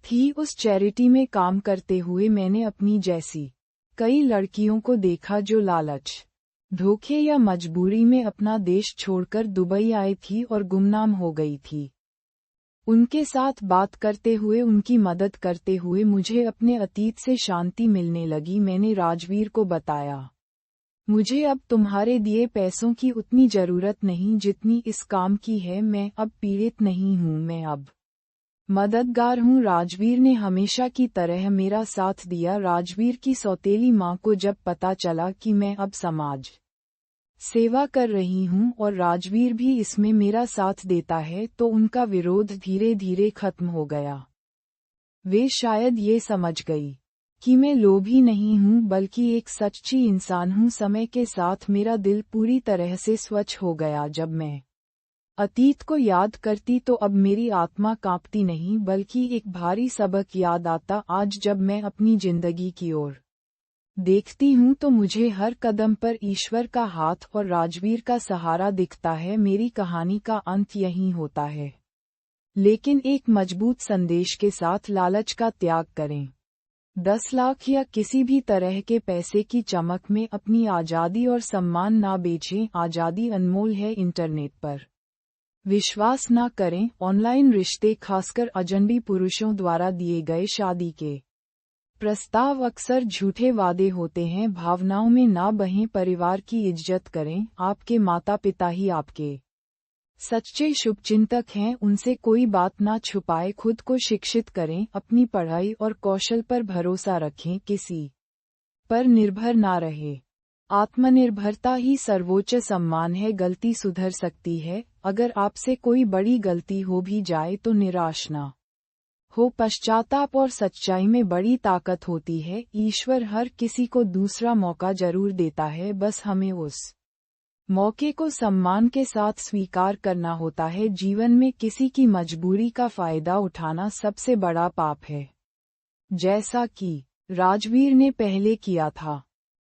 थी। उस चैरिटी में काम करते हुए मैंने अपनी जैसी कई लड़कियों को देखा जो लालच, धोखे या मजबूरी में अपना देश छोड़कर दुबई आई थी और गुमनाम हो गई थी। उनके साथ बात करते हुए, उनकी मदद करते हुए मुझे अपने अतीत से शांति मिलने लगी। मैंने राजवीर को बताया, मुझे अब तुम्हारे दिए पैसों की उतनी जरूरत नहीं जितनी इस काम की है। मैं अब पीड़ित नहीं हूँ, मैं अब मददगार हूँ। राजवीर ने हमेशा की तरह मेरा साथ दिया। राजवीर की सौतेली माँ को जब पता चला कि मैं अब समाज सेवा कर रही हूँ और राजवीर भी इसमें मेरा साथ देता है तो उनका विरोध धीरे धीरे खत्म हो गया। वे शायद ये समझ गई कि मैं लोभी नहीं हूँ बल्कि एक सच्ची इंसान हूँ। समय के साथ मेरा दिल पूरी तरह से स्वच्छ हो गया। जब मैं अतीत को याद करती तो अब मेरी आत्मा कांपती नहीं बल्कि एक भारी सबक याद आता। आज जब मैं अपनी जिंदगी की ओर देखती हूँ तो मुझे हर कदम पर ईश्वर का हाथ और राजवीर का सहारा दिखता है। मेरी कहानी का अंत यहीं होता है, लेकिन एक मजबूत संदेश के साथ। लालच का त्याग करें। 10 लाख या किसी भी तरह के पैसे की चमक में अपनी आज़ादी और सम्मान ना बेचें। आज़ादी अनमोल है। इंटरनेट पर विश्वास ना करें। ऑनलाइन रिश्ते, खासकर अजनबी पुरुषों द्वारा दिए गए शादी के प्रस्ताव अक्सर झूठे वादे होते हैं। भावनाओं में ना बहें। परिवार की इज्जत करें। आपके माता पिता ही आपके सच्चे शुभचिंतक हैं, उनसे कोई बात ना छुपाए। खुद को शिक्षित करें। अपनी पढ़ाई और कौशल पर भरोसा रखें। किसी पर निर्भर ना रहे। आत्मनिर्भरता ही सर्वोच्च सम्मान है। गलती सुधर सकती है। अगर आपसे कोई बड़ी गलती हो भी जाए तो निराश ना हो। पश्चाताप और सच्चाई में बड़ी ताकत होती है। ईश्वर हर किसी को दूसरा मौका जरूर देता है, बस हमें उस मौके को सम्मान के साथ स्वीकार करना होता है। जीवन में किसी की मजबूरी का फायदा उठाना सबसे बड़ा पाप है, जैसा कि राजवीर ने पहले किया था,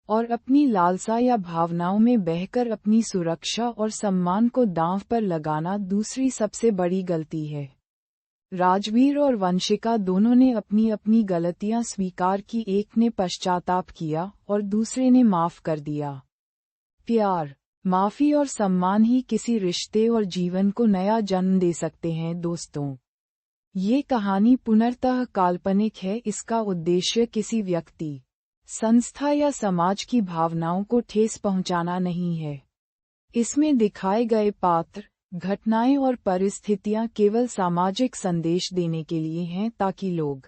और अपनी लालसा या भावनाओं में बहकर अपनी सुरक्षा और सम्मान को दांव पर लगाना दूसरी सबसे बड़ी गलती है। राजवीर और वंशिका दोनों ने अपनी अपनी गलतियां स्वीकार की। एक ने पश्चाताप किया और दूसरे ने माफ कर दिया। प्यार, माफी और सम्मान ही किसी रिश्ते और जीवन को नया जन्म दे सकते हैं। दोस्तों, ये कहानी पूर्णतः काल्पनिक है। इसका उद्देश्य किसी व्यक्ति, संस्था या समाज की भावनाओं को ठेस पहुंचाना नहीं है। इसमें दिखाए गए पात्र, घटनाएं और परिस्थितियां केवल सामाजिक संदेश देने के लिए हैं ताकि लोग